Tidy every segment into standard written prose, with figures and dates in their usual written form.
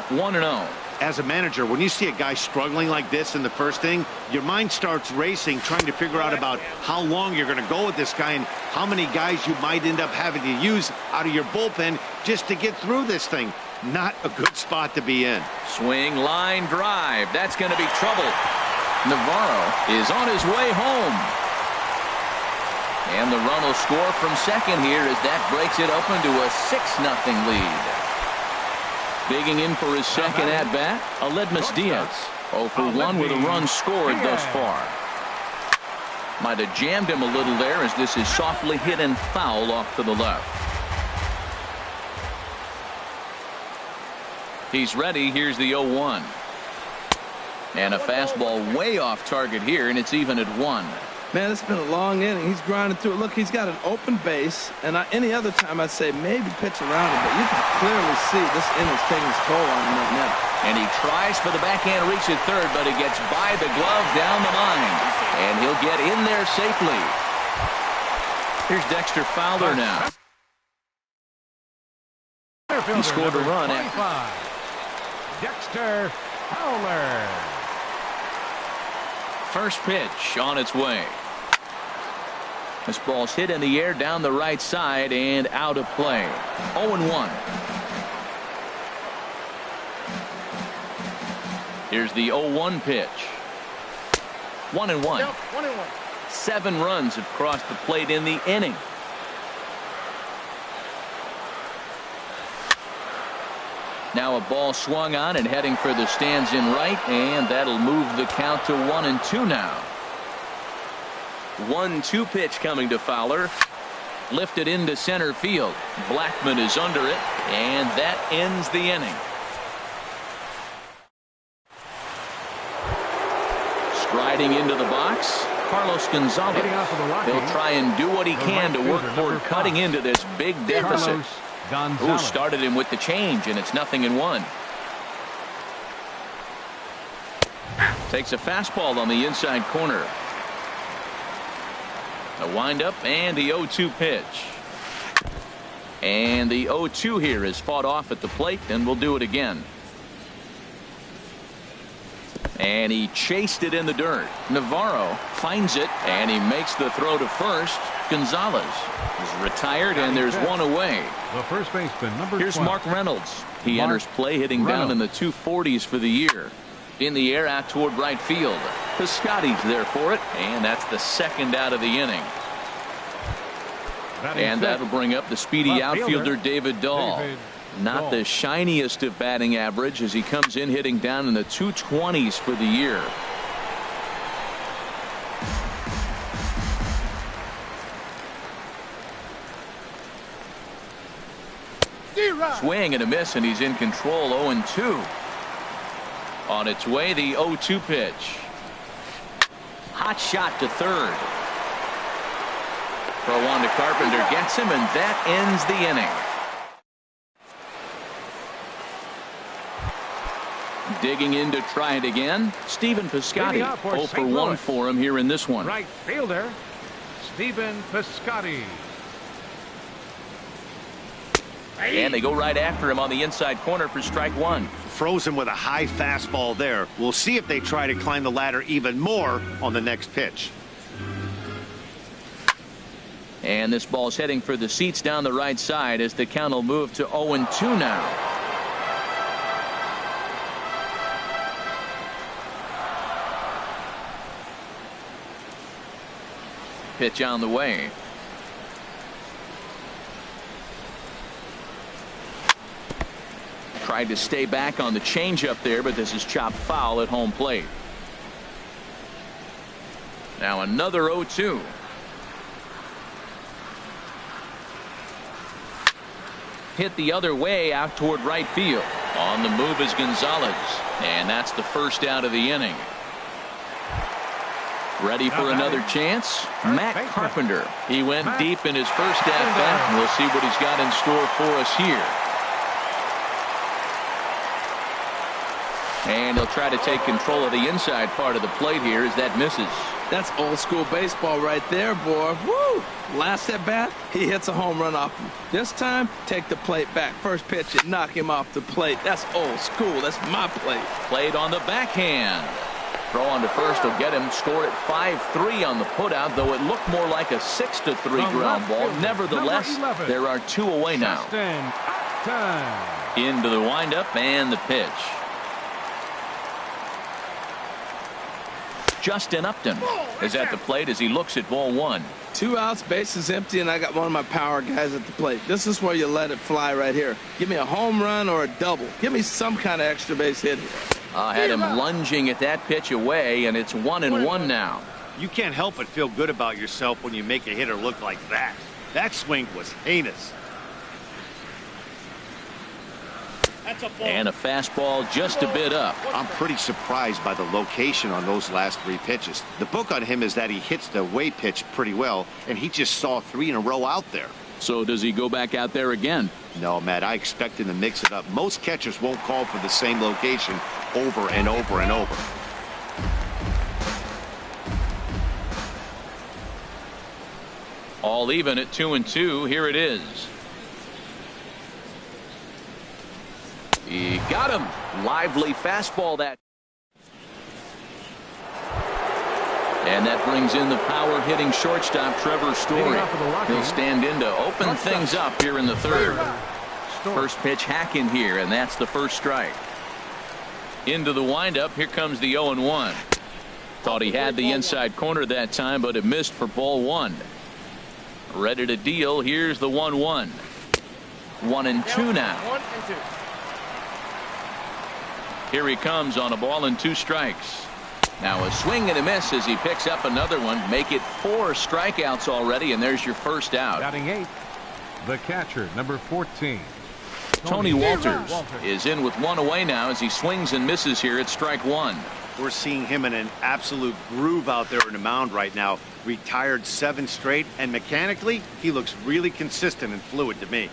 1-0. As a manager, when you see a guy struggling like this in the first inning, your mind starts racing, trying to figure out about how long you're going to go with this guy and how many guys you might end up having to use out of your bullpen just to get through this thing. Not a good spot to be in. Swing, line, drive. That's going to be trouble. Navarro is on his way home. And the run will score from second here as that breaks it open to a 6-0 lead. Digging in for his second at-bat, Aledmus Diaz. 0 for 1 with a run scored thus far. Might have jammed him a little there as this is softly hit and foul off to the left. He's ready. Here's the 0-1. And a fastball way off target here, and it's even at 1. Man, it's been a long inning. He's grinding through it. Look, he's got an open base, and any other time I'd say maybe pitch around him, but you can clearly see this inning's taking its toll on him right now. And he tries for the backhand reach at third, but he gets by the glove down the line, and he'll get in there safely. Here's Dexter Fowler now. He scored a run. Dexter Fowler. First pitch on its way. This ball's hit in the air down the right side and out of play. 0-1. Here's the 0-1 pitch. 1-1. 7 runs have crossed the plate in the inning. Now a ball swung on and heading for the stands in right, and that'll move the count to 1-2 now. 1-2 pitch coming to Fowler. Lifted into center field. Blackman is under it, and that ends the inning. Striding into the box, Carlos Gonzalez. He'll try and do what he can to work toward cutting into this big deficit. Who started him with the change, and it's 0-1. Takes a fastball on the inside corner. A windup and the 0-2 pitch. And the 0-2 here is fought off at the plate, and we'll do it again. And he chased it in the dirt. Navarro finds it, and he makes the throw to first. Gonzalez is retired, and there's one away. The first baseman, number 12. Here's Mark Reynolds. He enters play hitting down in the 240s for the year. In the air out toward right field. Piscotty's there for it, and that's the second out of the inning. And that'll bring up the speedy outfielder David Dahl. Not the shiniest of batting average as he comes in hitting down in the 220s for the year. Swing and a miss, and he's in control. 0-2. On its way, the 0-2 pitch. Hot shot to third. Throw on to Carpenter, gets him, and that ends the inning. Digging in to try it again, Stephen Piscotty. 0 for 1 for him here in this one. Right fielder, Stephen Piscotty. And they go right after him on the inside corner for strike 1. Frozen with a high fastball there. We'll see if they try to climb the ladder even more on the next pitch. And this ball's heading for the seats down the right side as the count will move to 0-2 now. Pitch on the way. Tried to stay back on the changeup there, but this is chopped foul at home plate. Now another 0-2. Hit the other way out toward right field. On the move is Gonzalez, and that's the first out of the inning. Ready for another chance? Matt Carpenter. He went deep in his first at-bat, and we'll see what he's got in store for us here. And he'll try to take control of the inside part of the plate here as that misses. That's old school baseball right there, boy. Woo! Last at bat, he hits a home run off him. This time, take the plate back. First pitch, it knock him off the plate. That's old school. That's my plate. Played on the backhand. Throw on to first will get him. Scored at 5-3 on the putout, though it looked more like a 6-3 ground ball. Nevertheless, there are 2 away now. Into the windup and the pitch. Justin Upton is at the plate as he looks at ball 1. 2 outs, bases empty, and I got one of my power guys at the plate. This is where you let it fly right here. Give me a home run or a double. Give me some kind of extra base hit here. Had him lunging at that pitch away, and it's 1-1 now. You can't help but feel good about yourself when you make a hitter look like that. That swing was heinous. And a fastball just a bit up. I'm pretty surprised by the location on those last 3 pitches. The book on him is that he hits the away pitch pretty well, and he just saw 3 in a row out there. So does he go back out there again? No, Matt, I expect him to mix it up. Most catchers won't call for the same location over and over and over. All even at 2-2. Here it is. He got him. Lively fastball that. And that brings in the power hitting shortstop Trevor Story. He'll stand in to open things up here in the 3rd. First pitch hack in here, and that's the first strike. Into the windup. Here comes the 0-1. Thought he had the inside corner that time, but it missed for ball 1. Ready to deal. Here's the 1-1. 1-2 now. Here he comes on a ball and 2 strikes. Now a swing and a miss as he picks up another one. Make it 4 strikeouts already, and there's your first out. Batting 8th, the catcher, number 14. Tony Walters is in with 1 away now as he swings and misses here at strike 1. We're seeing him in an absolute groove out there in the mound right now. Retired 7 straight, and mechanically, he looks really consistent and fluid to me.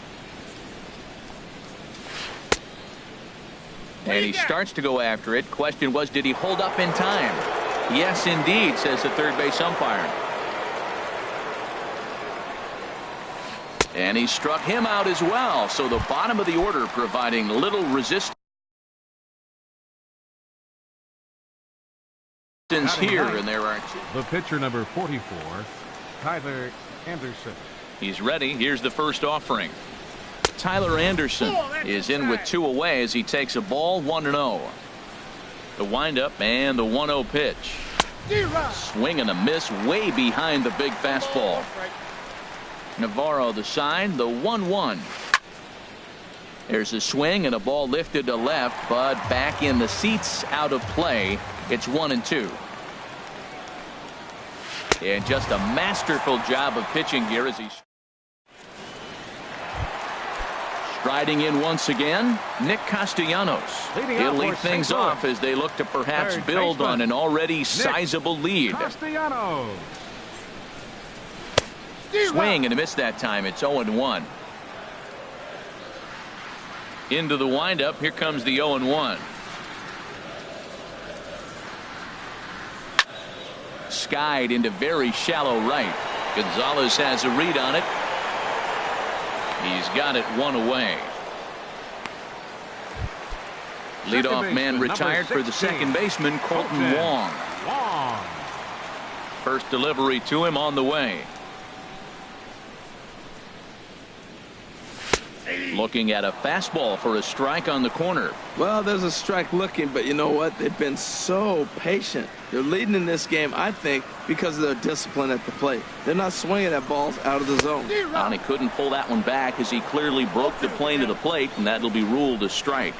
And he starts to go after it. Question was, did he hold up in time? Yes, indeed, says the third base umpire. And he struck him out as well. So the bottom of the order providing little resistance here. And there are 2. The pitcher, number 44, Tyler Anderson. He's ready. Here's the first offering. Tyler Anderson is in with 2 away as he takes a ball 1-0. The windup and the 1-0 pitch. Swing and a miss way behind the big fastball. Navarro the sign, the 1-1. There's a swing and a ball lifted to left, but back in the seats, out of play. It's 1-2. And just a masterful job of pitching here as he's striding in once again, Nick Castellanos. He'll lead things off as they look to perhaps build on an already sizable lead. Castellanos. Swing and a miss that time. It's 0-1. Into the windup. Here comes the 0-1. Skied into very shallow right. Gonzalez has a read on it. He's got it 1 away. Leadoff man retired for the second baseman, Colton Wong. First delivery to him on the way. Looking at a fastball for a strike on the corner. Well, there's a strike looking, but you know what? They've been so patient. They're leading in this game, I think, because of their discipline at the plate. They're not swinging at balls out of the zone. And he couldn't pull that one back as he clearly broke the plane of the plate, and that'll be ruled a strike.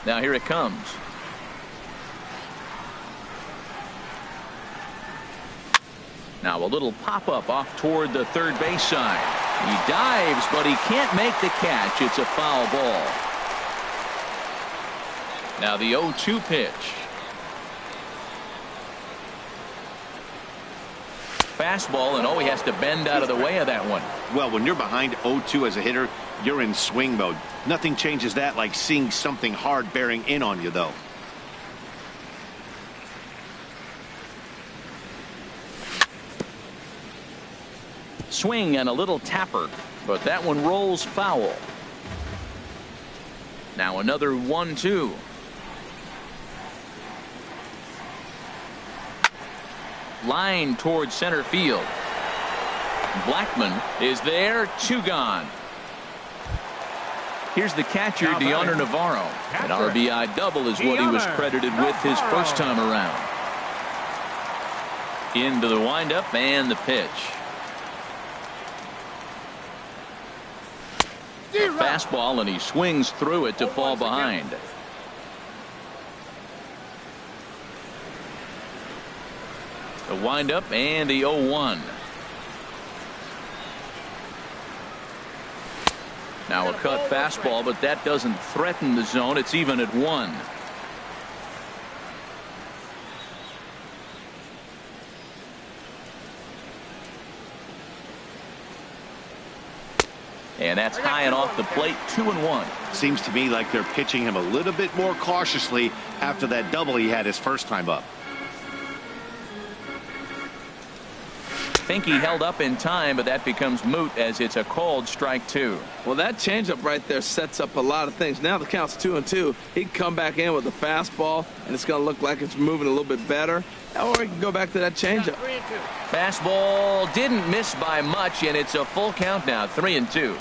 Now here it comes. Now a little pop-up off toward the third base side. He dives, but he can't make the catch. It's a foul ball. Now the 0-2 pitch. Fastball, and he has to bend out of the way of that one. Well, when you're behind 0-2 as a hitter, you're in swing mode. Nothing changes that like seeing something hard bearing in on you, though. Swing and a little tapper, but that one rolls foul. Now another 1-2. Line towards center field. Blackman is there, 2 gone. Here's the catcher, Deoner Navarro. An RBI double is what he was credited with his first time around. Into the windup and the pitch. A fastball, and he swings through it to fall behind. The windup and the 0-1. Now a cut fastball, but that doesn't threaten the zone. It's even at 1. And that's high and off the plate, 2-1. Seems to me like they're pitching him a little bit more cautiously after that double he had his first time up. Think he held up in time, but that becomes moot as it's a called strike 2. Well, that changeup right there sets up a lot of things. Now the count's 2-2. He can come back in with a fastball, and it's going to look like it's moving a little bit better. Or he can go back to that changeup. Fastball didn't miss by much, and it's a full count now, 3-2.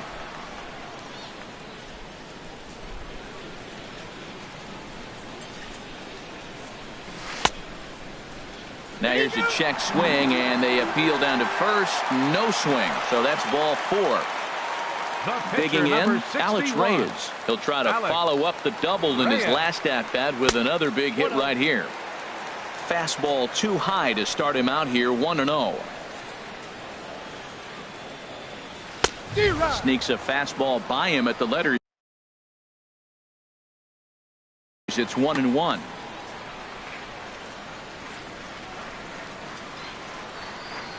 Now here's a check swing, and they appeal down to first. No swing, so that's ball 4. Digging in, Alex Reyes. He'll try to follow up the double in his last at-bat with another big hit right here. Fastball too high to start him out here, 1-0. Sneaks a fastball by him at the letters. It's 1-1.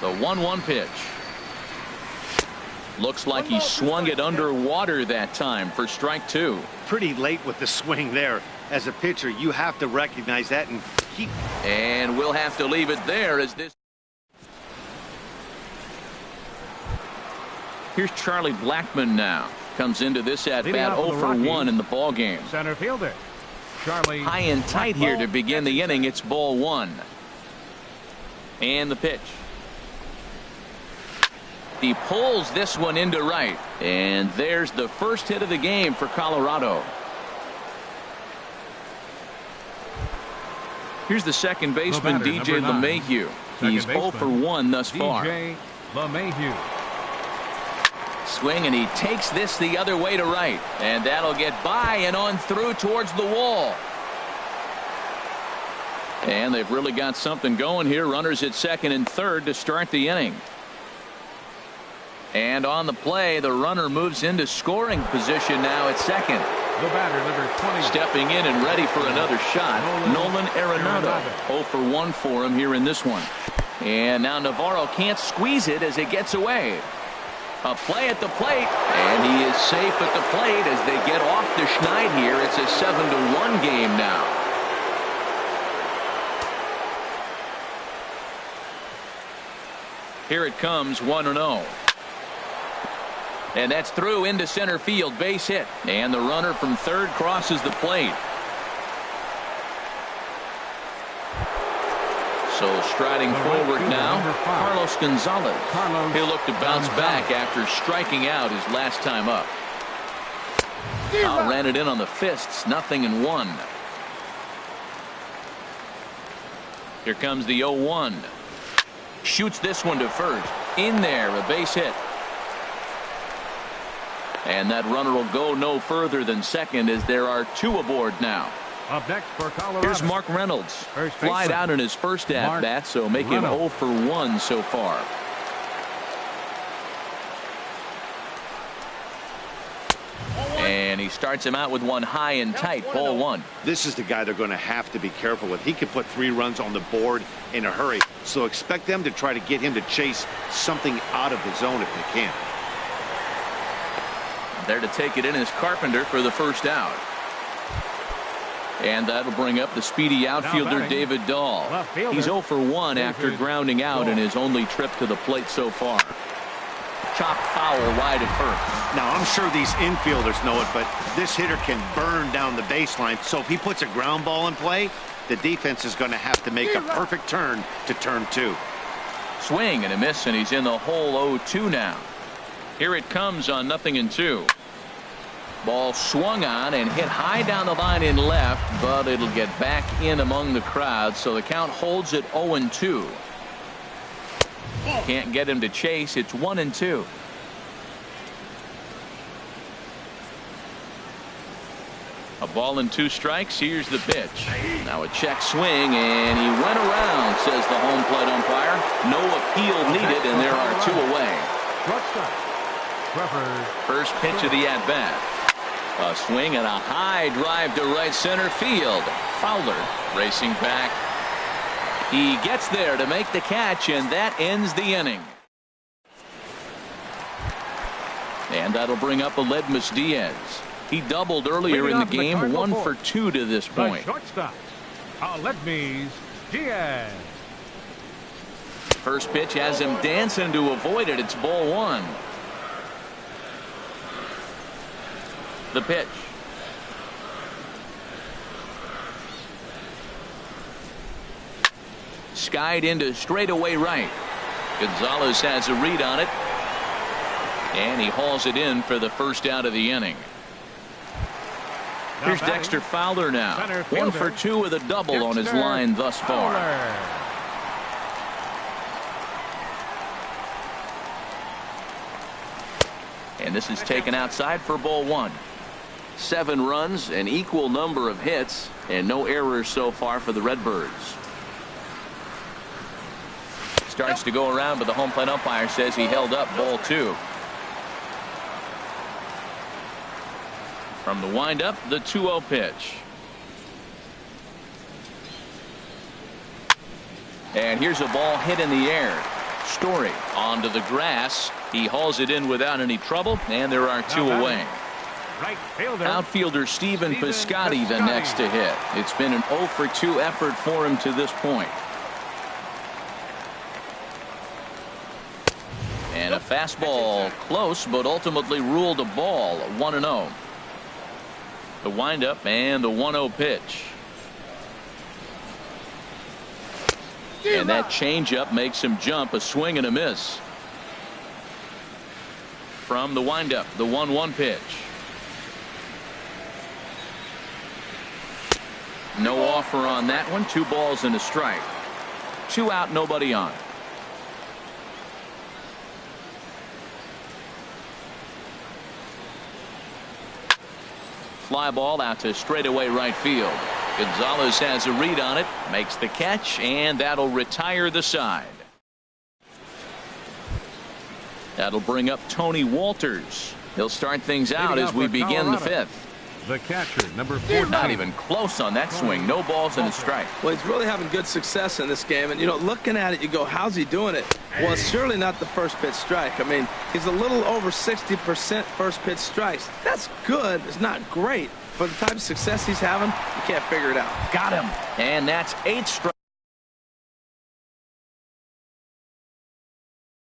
The 1-1 pitch. Looks like he swung it underwater that time for strike 2. Pretty late with the swing there. As a pitcher, you have to recognize that and keep. And we'll have to leave it there as this. Here's Charlie Blackman now. Comes into this at bat 0 for 1 in the ball game. Center fielder Charlie. High and tight here to begin the inning. It's ball 1. And the pitch. He pulls this one into right. And there's the first hit of the game for Colorado. Here's the second baseman, DJ LeMahieu. He's 0 for 1 thus far. DJ LeMahieu. Swing, and he takes this the other way to right. And that'll get by and on through towards the wall. And they've really got something going here. Runners at second and third to start the inning. And on the play, the runner moves into scoring position now at second. The batter, number 20. Stepping in and ready for another shot, Nolan Arenado. 0 for 1 for him here in this one. And now Navarro can't squeeze it as it gets away. A play at the plate, and he is safe at the plate as they get off the schneid here. It's a 7-1 game now. Here it comes, 1-0. And that's through into center field, base hit. And the runner from third crosses the plate. So striding forward now, Carlos Gonzalez. He'll look to bounce back after striking out his last time up. Ran it in on the fists, 0-1. Here comes the 0-1. Shoots this one to first. In there, a base hit. And that runner will go no further than second as there are 2 aboard now. Up next for Colorado. Here's Mark Reynolds. Flied out in his first at-bat, so make him 0 for 1 so far. And he starts him out with one high and tight, ball 1. This is the guy they're going to have to be careful with. He could put 3 runs on the board in a hurry. So expect them to try to get him to chase something out of the zone if they can. There to take it in is Carpenter for the first out. And that'll bring up the speedy outfielder David Dahl. He's 0 for 1 after grounding out in his only trip to the plate so far. Chopped foul wide at first. Now, I'm sure these infielders know it, but this hitter can burn down the baseline. So if he puts a ground ball in play, the defense is going to have to make a perfect turn to turn 2. Swing and a miss, and he's in the hole 0-2 now. Here it comes on 0-2. Ball swung on and hit high down the line in left, but it'll get back in among the crowd, so the count holds at 0-2. Can't get him to chase. It's 1-2. A ball and 2 strikes. Here's the pitch. Now a check swing, and he went around, says the home plate umpire. No appeal needed, and there are 2 away. First pitch of the at-bat. A swing and a high drive to right center field. Fowler racing back. He gets there to make the catch, and that ends the inning. And that'll bring up Aledmus Diaz. He doubled earlier in the game, 1 for 2 to this point. Shortstop, Aledmus Diaz. First pitch has him dancing to avoid it. It's ball 1. The pitch. Skied into straightaway right. Gonzalez has a read on it, and he hauls it in for the first out of the inning. Here's Dexter Fowler now. 1 for 2 with a double on his line thus far. And this is taken outside for ball 1. 7 runs, an equal number of hits, and no errors so far for the Redbirds. Starts to go around, but the home plate umpire says he held up ball 2. From the windup, the 2-0 pitch. And here's a ball hit in the air. Story onto the grass. He hauls it in without any trouble, and there are 2 away. Right fielder. Outfielder Stephen Piscotty the next to hit. It's been an 0 for 2 effort for him to this point. And a fastball close, but ultimately ruled a ball. 1-0. The windup and the 1-0 pitch. And that changeup makes him jump. A swing and a miss. From the windup, the 1-1 pitch. No offer on that one. 2 balls and a strike. 2 out, nobody on. Fly ball out to straightaway right field. Gonzalez has a read on it, makes the catch, and that'll retire the side. That'll bring up Tony Walters. He'll start things out as we begin the 5th. The catcher, number 4. Not even close on that swing. No balls and a strike. Well, he's really having good success in this game. And, you know, looking at it, you go, how's he doing it? Well, it's surely not the first pitch strike. I mean, he's a little over 60% first pitch strikes. That's good. It's not great. For the type of success he's having, you can't figure it out. Got him. And that's 8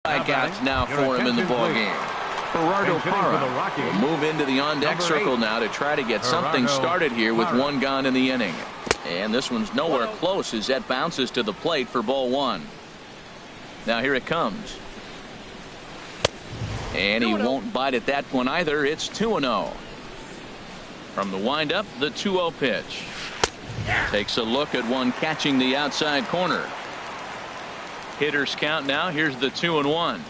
strikeouts now for him in the ballgame. Gerardo Parra will move into the on-deck circle now to try to get something started here with 1 gone in the inning. And this one's nowhere close as that bounces to the plate for ball 1. Now here it comes. And he won't bite at that one either. It's 2-0. From the windup, the 2-0 pitch. Takes a look at one catching the outside corner. Hitters count now. Here's the 2-1.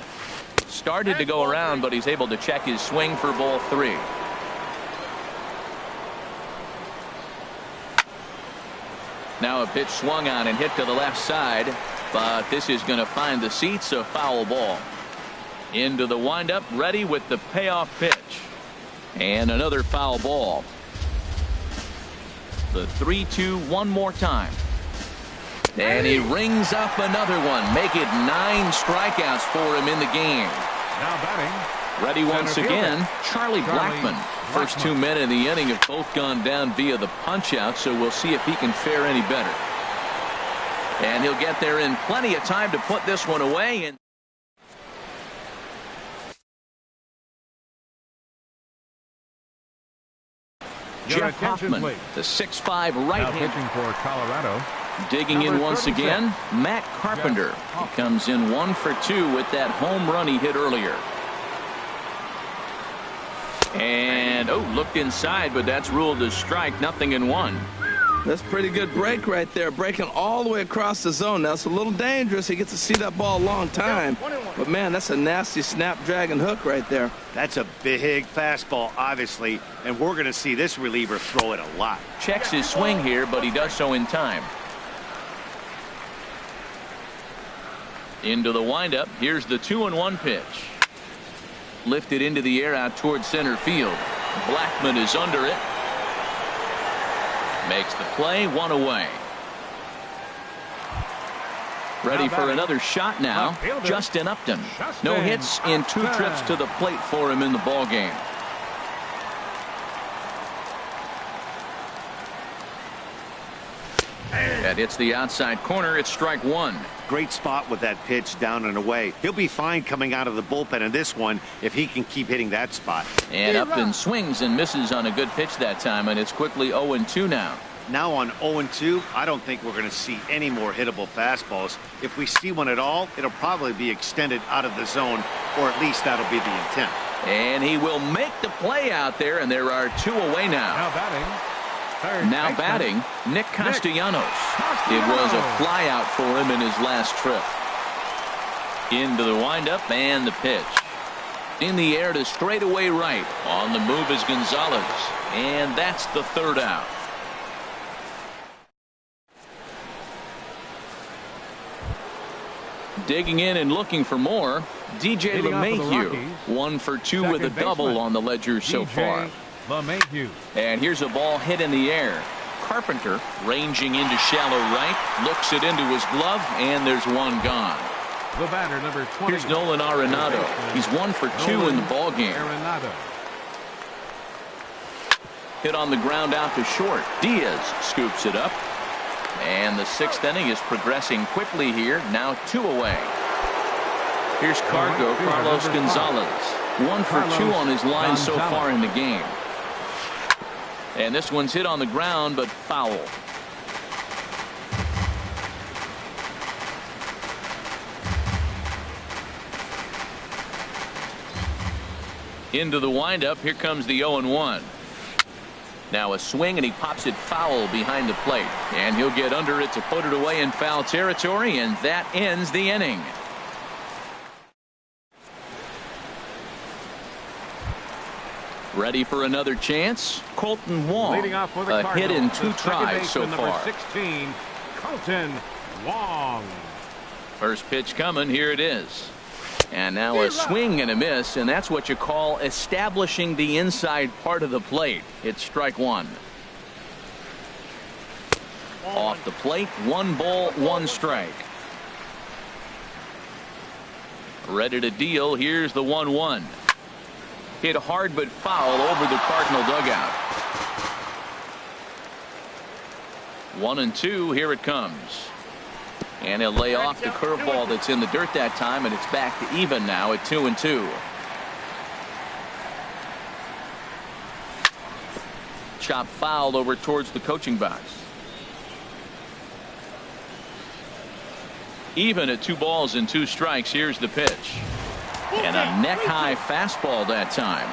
Started to go around, but he's able to check his swing for ball 3. Now a pitch swung on and hit to the left side, but this is going to find the seats. A foul ball. Into the windup, ready with the payoff pitch. And another foul ball. The 3-2 one more time. And he rings up another one. Make it 9 strikeouts for him in the game. Now batting, Ready once Center again, fielder. Charlie Blackmon. First 2 men in the inning have both gone down via the punch-out, so we'll see if he can fare any better. And he'll get there in plenty of time to put this one away. And Jeff Hoffman, the 6'5" right Now hand. pitching for Colorado. Digging in once again, Matt Carpenter. He comes in 1 for 2 with that home run he hit earlier. And, looked inside, but that's ruled a strike. 0-1. That's a pretty good break right there. Breaking all the way across the zone. Now, it's a little dangerous. He gets to see that ball a long time. But, man, that's a nasty snapdragon hook right there. That's a big fastball, obviously, and we're going to see this reliever throw it a lot. Checks his swing here, but he does so in time. Into the windup. Here's the 2-1 pitch. Lifted into the air out towards center field. Blackmon is under it. Makes the play, 1 away. Ready for another shot now. Justin Upton. No hits in 2 trips to the plate for him in the ball game. That hits the outside corner. It's strike 1. Great spot with that pitch down and away. He'll be fine coming out of the bullpen in this one if he can keep hitting that spot. And Upton swings and misses on a good pitch that time, and it's quickly 0-2 now. Now on 0-2, I don't think we're going to see any more hittable fastballs. If we see one at all, it'll probably be extended out of the zone, or at least that'll be the intent. And he will make the play out there, and there are 2 away now. Now batting. Third Now baseman. batting, Nick Castellanos. It was a fly out for him in his last trip. Into the windup and the pitch. In the air to straightaway right. On the move is Gonzalez. And that's the 3rd out. Digging in and looking for more, DJ Leading off for the LeMahieu. Rockies, 1 for 2 with a second double baseman, on the ledger so far. LeMahieu. And here's a ball hit in the air. Carpenter ranging into shallow right, looks it into his glove, and there's 1 gone. The batter, number 20. Here's Nolan Arenado. He's 1 for 2 in the ball game. Arenado. Hit on the ground out to short. Diaz scoops it up. And the 6th inning is progressing quickly here. Now 2 away. Here's Cargo, Carlos Gonzalez. 1 for 2 on his line so far in the game. And this one's hit on the ground, but foul. Into the windup. Here comes the 0-1. Now a swing, and he pops it foul behind the plate. And he'll get under it to put it away in foul territory, and that ends the inning. Ready for another chance? Colton Wong. Leading off for the A hit in 2 the second tries so baseman, number far. 16, Colton Wong. First pitch coming. Here it is. And now a swing and a miss, and that's what you call establishing the inside part of the plate. It's strike 1. Off the plate, 1 ball, 1 strike. Ready to deal. Here's the 1-1. Hit hard but foul over the Cardinal dugout. 1-2. Here it comes. And he'll lay off the curveball that's in the dirt that time, and it's back to even now at 2-2. Chop fouled over towards the coaching box. Even at 2 balls and 2 strikes. Here's the pitch. And a neck-high fastball that time.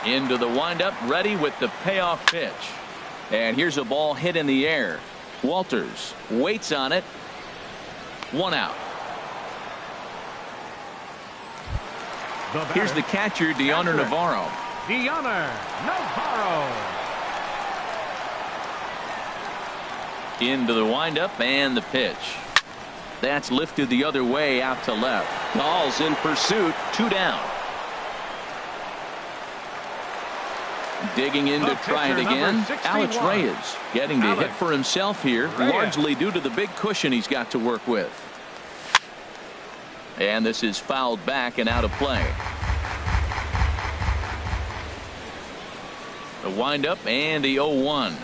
Into the windup, ready with the payoff pitch. And here's a ball hit in the air. Walters waits on it. 1 out. Here's the catcher, Deoner Navarro. Deoner Navarro. Into the windup and the pitch. That's lifted the other way out to left. Ball's in pursuit. 2 down. Digging in to try it again. Alex Reyes getting to hit for himself here, largely due to the big cushion he's got to work with. And this is fouled back and out of play. The windup and the 0-1.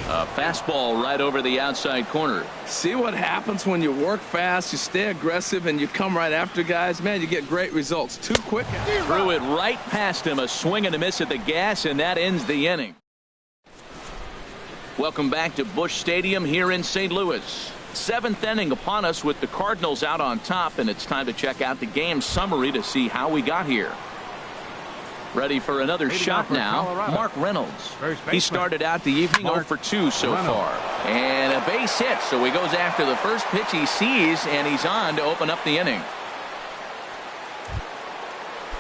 A fastball right over the outside corner. See what happens when you work fast, you stay aggressive, and you come right after guys? Man, you get great results. Too quick. Threw it right past him. A swing and a miss at the gas, and that ends the inning. Welcome back to Busch Stadium here in St. Louis. 7th inning upon us with the Cardinals out on top, and it's time to check out the game summary to see how we got here. Ready for another shot now, Colorado. Mark Reynolds. He started out the evening 0 for 2 so far. And a base hit, so he goes after the first pitch he sees, and he's on to open up the inning.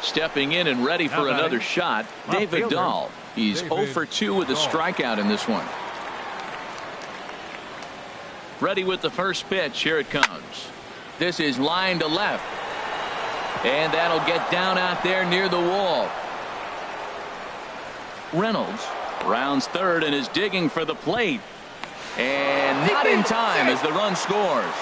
Stepping in and ready for another shot, David Dahl. He's 0 for 2 with a strikeout in this one. Ready with the first pitch. Here it comes. This is line to left. And that'll get down out there near the wall. Reynolds rounds third and is digging for the plate. And not in time as the run scores.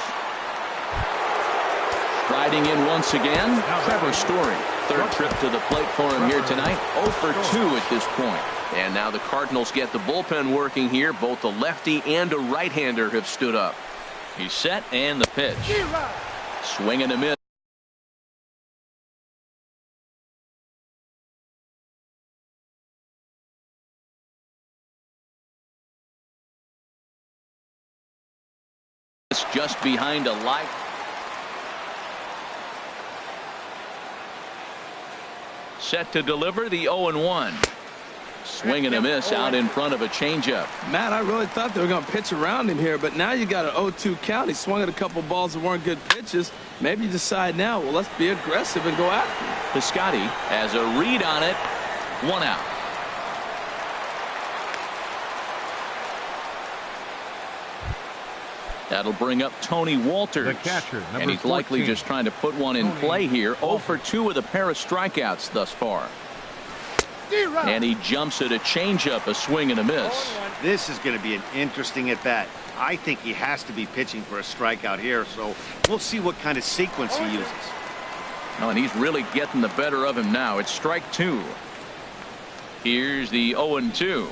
Striding in once again, Trevor Story. Third trip to the plate for him here tonight. 0 for 2 at this point. And now the Cardinals get the bullpen working here. Both a lefty and a right-hander have stood up. He's set and the pitch. Swing and a miss. Just behind a light. Set to deliver the 0-1. Swing and a miss out in front of a changeup. Matt, I really thought they were going to pitch around him here, but now you got an 0-2 count. He swung at a couple balls that weren't good pitches. Maybe you decide now, well, let's be aggressive and go after him. Piscotty has a read on it. 1 out. That'll bring up Tony Walters. The catcher, and he's likely 14. just trying to put one in play here. 0 for 2 with a pair of strikeouts thus far. And he jumps at a changeup, a swing and a miss. This is going to be an interesting at bat. I think he has to be pitching for a strikeout here, so we'll see what kind of sequence he uses. Oh, and he's really getting the better of him now. It's strike 2. Here's the 0-2.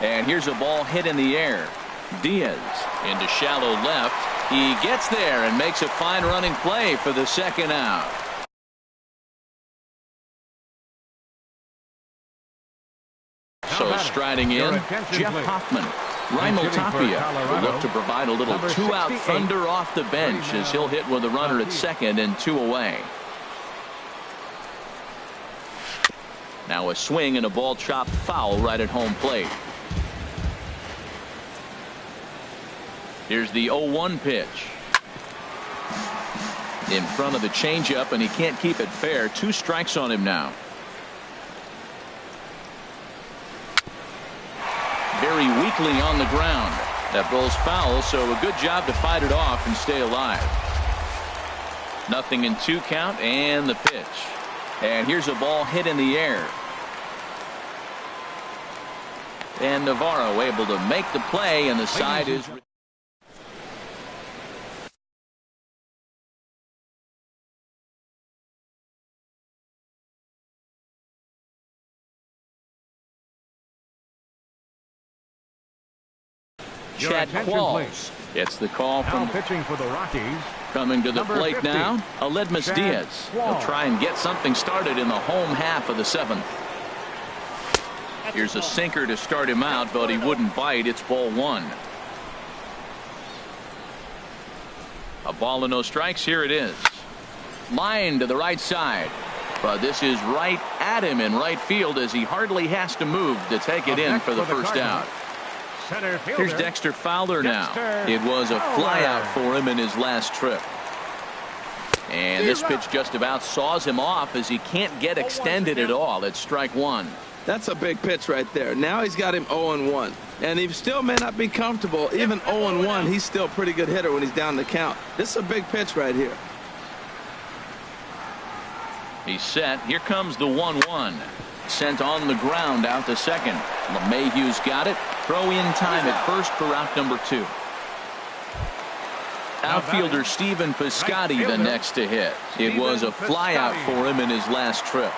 And here's a ball hit in the air. Diaz into shallow left. He gets there and makes a fine running play for the second out. So striding in, Jeff Hoffman. Raimel Tapia will look to provide a little 2-out thunder off the bench as he'll hit with a runner at second and 2 away. Now a swing and a ball chopped foul right at home plate. Here's the 0-1 pitch. In front of the changeup, and he can't keep it fair. 2 strikes on him now. Very weakly on the ground. That ball's foul, so a good job to fight it off and stay alive. 0-2 count and the pitch. And here's a ball hit in the air. And Navarro able to make the play, and the side is... Chad Qualls gets the call from pitching for the Rockies. coming to the Number plate 50, now. Aledmus Chad Diaz. He'll Qualls. try and get something started in the home half of the 7th. Here's a sinker to start him out, but he wouldn't bite. It's ball 1. A ball and no strikes. Here it is. Line to the right side. But this is right at him in right field as he hardly has to move to take it in for the first out. Here's Dexter Fowler now. It was a fly out for him in his last trip. And this pitch just about saws him off as he can't get extended at all. It's strike 1. That's a big pitch right there. Now he's got him 0-1. And he still may not be comfortable. Even 0-1, he's still a pretty good hitter when he's down the count. This is a big pitch right here. He's set. Here comes the 1-1. Sent on the ground out to second. LeMahieu's got it. Throw in time at first for out number 2. Outfielder Stephen Piscotty the next to hit. It was a flyout for him in his last trip.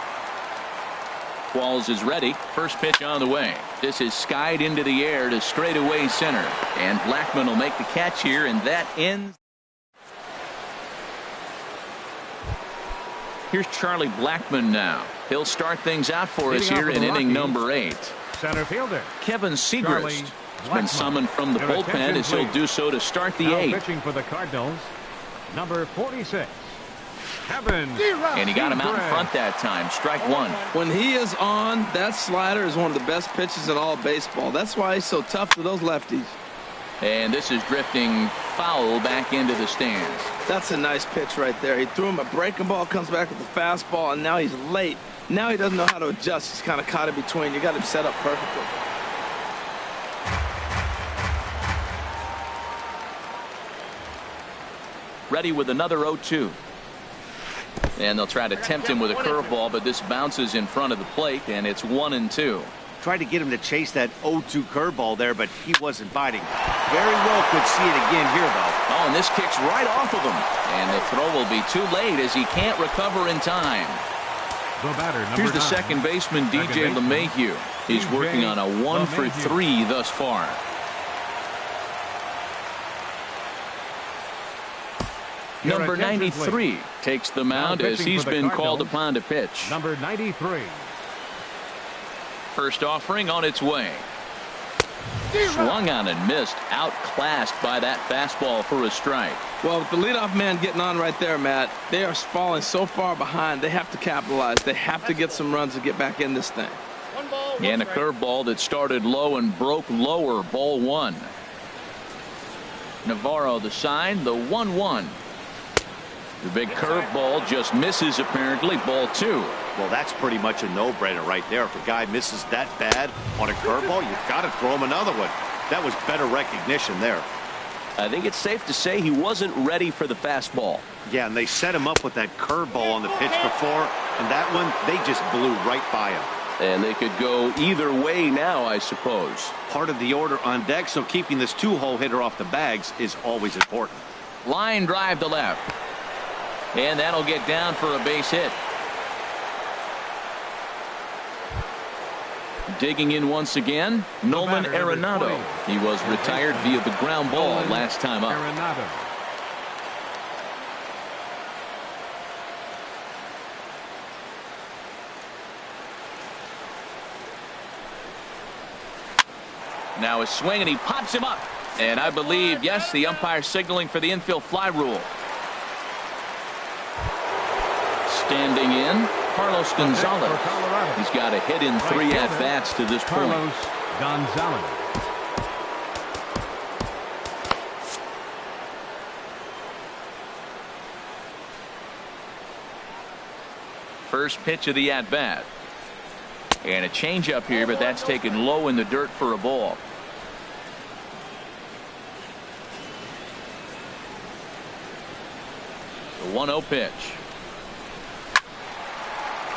Walls is ready. First pitch on the way. This is skied into the air to straightaway center. And Blackmon will make the catch here, and that ends. Here's Charlie Blackmon now. He'll start things out for us here in inning number 8. Center fielder Kevin Segrist has been summoned from the bullpen as he'll do so to start the 8th. Pitching for the Cardinals, number 46. And he got him out in front that time. Strike one. When he is on, that slider is one of the best pitches in all baseball. That's why he's so tough to those lefties. And this is drifting foul back into the stands. That's a nice pitch right there. He threw him a breaking ball, comes back with the fastball, and now he's late. Now he doesn't know how to adjust. He's kind of caught in between. You got him set up perfectly. Ready with another 0-2. And they'll try to tempt him with a curveball, but this bounces in front of the plate, and it's 1-2. Tried to get him to chase that 0-2 curveball there, but he wasn't biting. Very well could see it again here, though. Oh, and this kicks right off of him. And the throw will be too late as he can't recover in time. The batter, Here's the 9. second baseman, DJ LeMahieu. He's working on a 1-for-3 thus far. Number 93 takes the mound as he's been called upon to pitch. Number 93. First offering on its way. Swung on and missed. Outclassed by that fastball for a strike. Well, with the leadoff man getting on right there, Matt, they are falling so far behind. They have to capitalize. They have to get some runs to get back in this thing. And a curveball that started low and broke lower. Ball 1. Navarro the sign. The 1-1. The big curveball just misses apparently. Ball 2. Well, that's pretty much a no-brainer right there. If a guy misses that bad on a curveball, you've got to throw him another one. That was better recognition there. I think it's safe to say he wasn't ready for the fastball. Yeah, and they set him up with that curveball on the pitch before, and that one, they just blew right by him. And they could go either way now, I suppose. Part of the order on deck, so keeping this 2-hole hitter off the bags is always important. Line drive to left. And that'll get down for a base hit. Digging in once again, Nolan Arenado. He was retired via the ground ball last time up. Now a swing, and he pops him up. And I believe, yes, the umpire signaling for the infield fly rule. Standing in, Carlos Gonzalez. He's got a hit in 3 at-bats to this point. Carlos Gonzalez. First pitch of the at-bat. And a changeup here, but that's taken low in the dirt for a ball. The 1-0 pitch.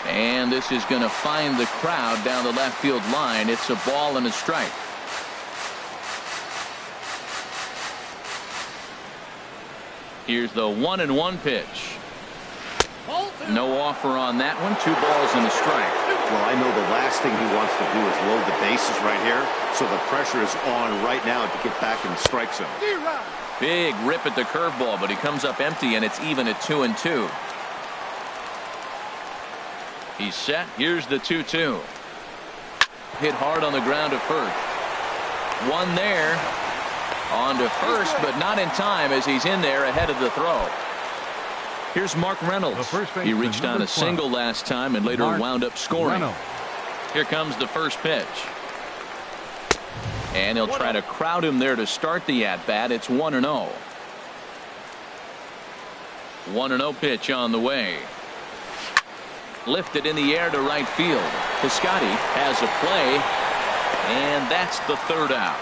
And this is going to find the crowd down the left field line. It's a ball and a strike. Here's the 1-1 pitch. No offer on that one. 2 balls and a strike. Well, I know the last thing he wants to do is load the bases right here, so the pressure is on right now to get back in the strike zone. Big rip at the curveball, but he comes up empty, and it's even at 2-2. He's set. Here's the 2-2. Hit hard on the ground to first. One there. On to first, but not in time as he's in there ahead of the throw. Here's Mark Reynolds. He reached on a single last time and later wound up scoring. Here comes the first pitch. And he'll try to crowd him there to start the at-bat. It's 1-0. 1-0 pitch on the way. Lifted in the air to right field. Piscotty has a play, and that's the 3rd out.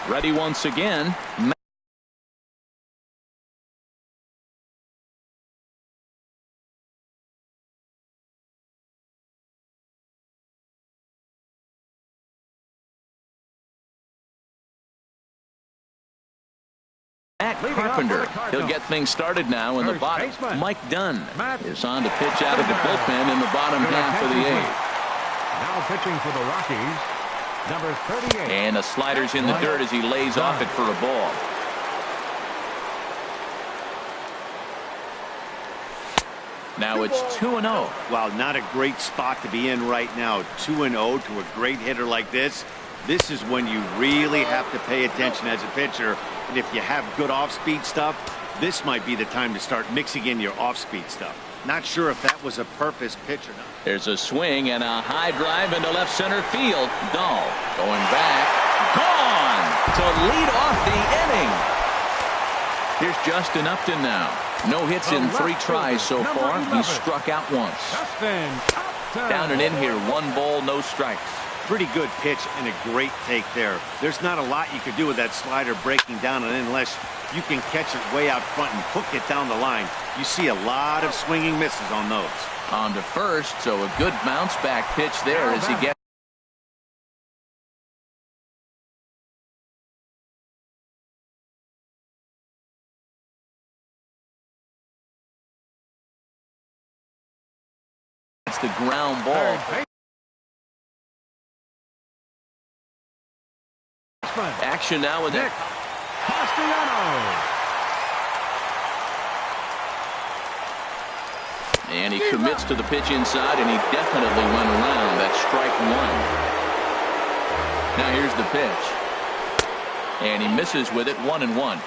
Ready once again. Matt Carpenter. He'll get things started now in the bottom. Mike Dunn is on to pitch out of the bullpen in the bottom half of the eighth. Now pitching for the Rockies, number 38. And the slider's in the dirt as he lays off it for a ball. Now it's 2-0. Wow, not a great spot to be in right now. 2-0 to a great hitter like this. This is when you really have to pay attention as a pitcher. And if you have good off-speed stuff, this might be the time to start mixing in your off-speed stuff. Not sure if that was a purpose pitch or not. There's a swing and a high drive into left center field. Dahl going back. Gone to lead off the inning. Here's Justin Upton now. No hits in 3 tries so far. He's struck out once. Down and in here, 1 ball, no strikes. Pretty good pitch and a great take there. There's not a lot you could do with that slider breaking down and in unless you can catch it way out front and hook it down the line. You see a lot of swinging misses on those. On to first, so a good bounce back pitch there as he gets. It's the ground ball. Action now with it. And he commits to the pitch inside, and he definitely went around. That's strike 1. Now here's the pitch. And he misses with it, 1-1.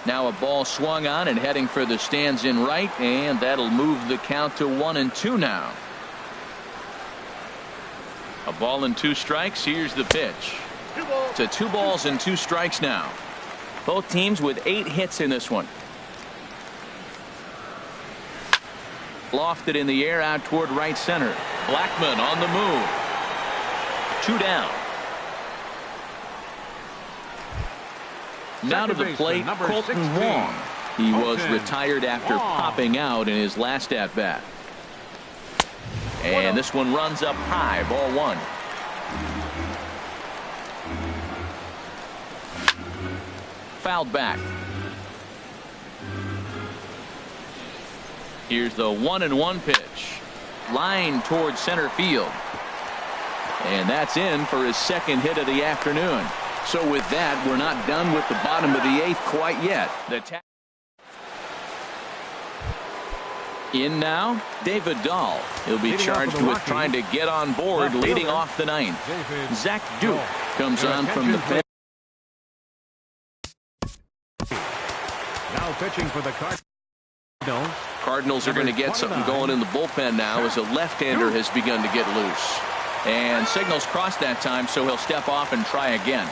Now a ball swung on and heading for the stands in right, and that'll move the count to 1-2 now. A ball and 2 strikes. Here's the pitch. To 2 balls and 2 strikes now. Both teams with 8 hits in this one. Lofted in the air out toward right center. Blackmon on the move. 2 down. Now to the plate, Colton Wong. He was retired after popping out in his last at-bat. And this one runs up high, ball 1. Fouled back. Here's the 1-1 pitch. Line towards center field. And that's in for his 2nd hit of the afternoon. So with that, we're not done with the bottom of the 8th quite yet. In now, David Dahl. He'll be charged with trying to get on board leading off the 9th. Zach Duke comes on from the bench. Now pitching for the Cardinals. Cardinals are going to get something going in the bullpen now as a left-hander has begun to get loose. And signals crossed that time, so he'll step off and try again.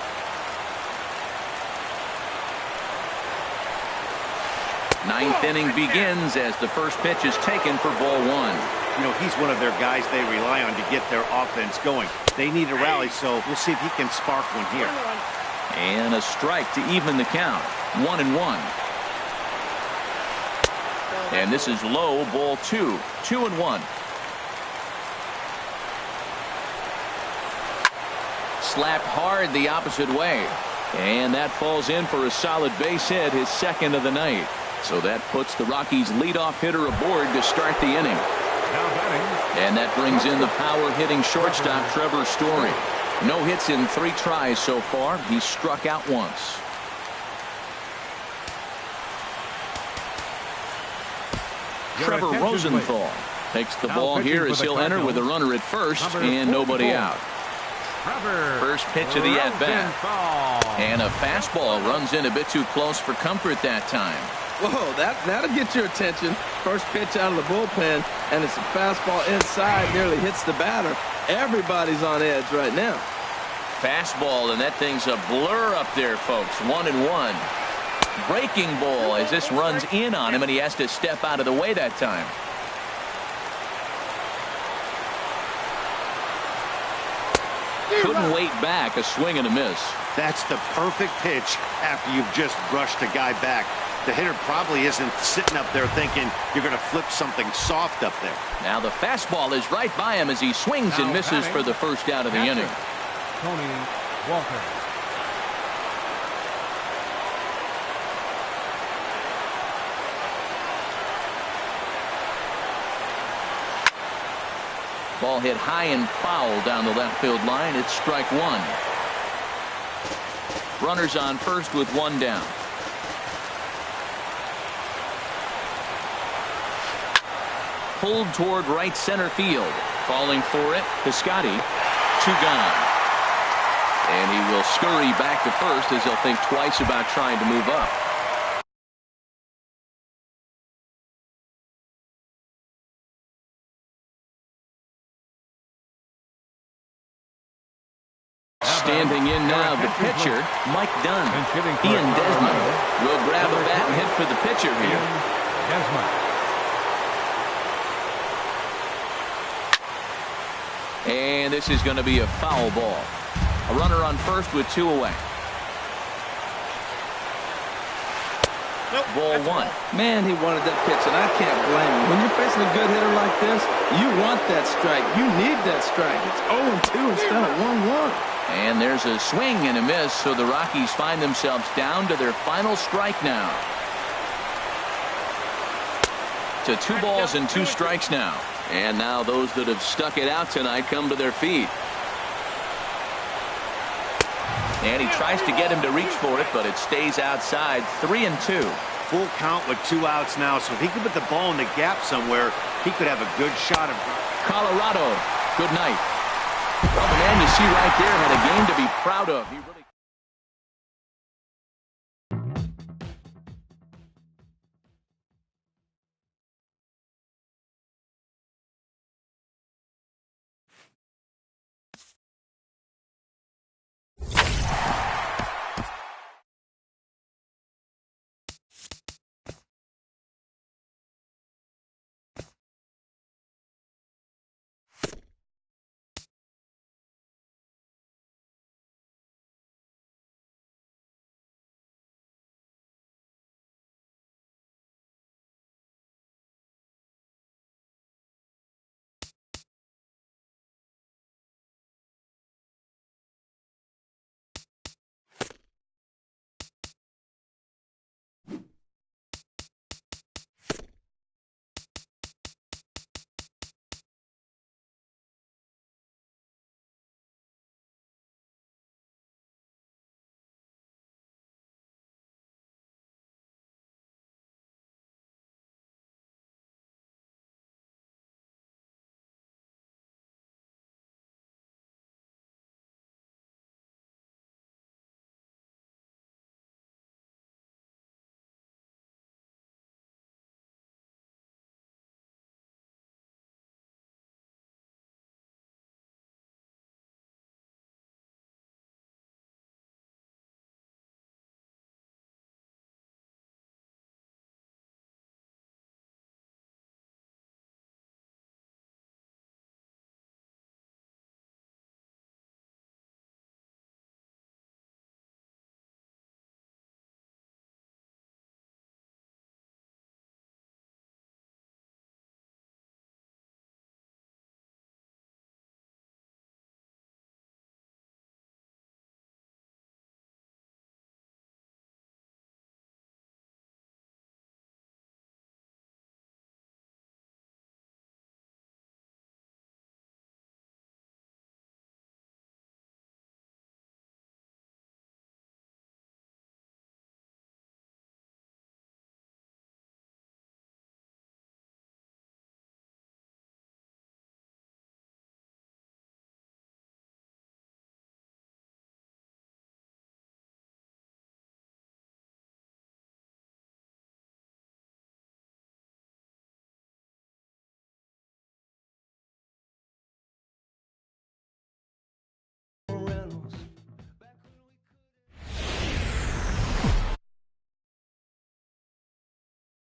Ninth inning begins as the first pitch is taken for ball 1. You know, he's one of their guys they rely on to get their offense going. They need a rally, so we'll see if he can spark one here. And a strike to even the count. 1-1. And this is low, ball 2. 2-1. Slapped hard the opposite way. And that falls in for a solid base hit, his 2nd of the night. So that puts the Rockies' leadoff hitter aboard to start the inning. And that brings in the power-hitting shortstop Trevor Story. No hits in 3 tries so far. He's struck out once. Trevor Rosenthal takes the ball here as he'll enter with a runner at first and nobody out. First pitch of the at-bat. And a fastball runs in a bit too close for comfort that time. Whoa, that'll get your attention. First pitch out of the bullpen, and it's a fastball inside, nearly hits the batter. Everybody's on edge right now. Fastball, and that thing's a blur up there, folks. 1-1. Breaking ball as this runs in on him, and he has to step out of the way that time. Couldn't wait back. A swing and a miss. That's the perfect pitch after you've just brushed a guy back. The hitter probably isn't sitting up there thinking you're going to flip something soft up there. Now the fastball is right by him as he swings and misses for the first out of the inning. Tony Walker. Ball hit high and foul down the left field line. It's strike one. Runners on first with one down. Pulled toward right center field. Falling for it, Piscotty. Two gone. And he will scurry back to first as he'll think twice about trying to move up. Standing in now, the pitcher, Mike Dunn. Ian Desmond will grab a bat and hit for the pitcher here. And this is going to be a foul ball. A runner on first with two away. Ball one. Man, he wanted that pitch, and I can't blame him. When you're facing a good hitter like this, you want that strike. You need that strike. It's 0-2 instead of 1-1. And there's a swing and a miss, so the Rockies find themselves down to their final strike now. To 2 balls and 2 strikes now. And now those that have stuck it out tonight come to their feet. And he tries to get him to reach for it, but it stays outside. 3-2. Full count with 2 outs now, so if he could put the ball in the gap somewhere, he could have a good shot of Colorado, good night. Well, the man you see right there had a game to be proud of. He really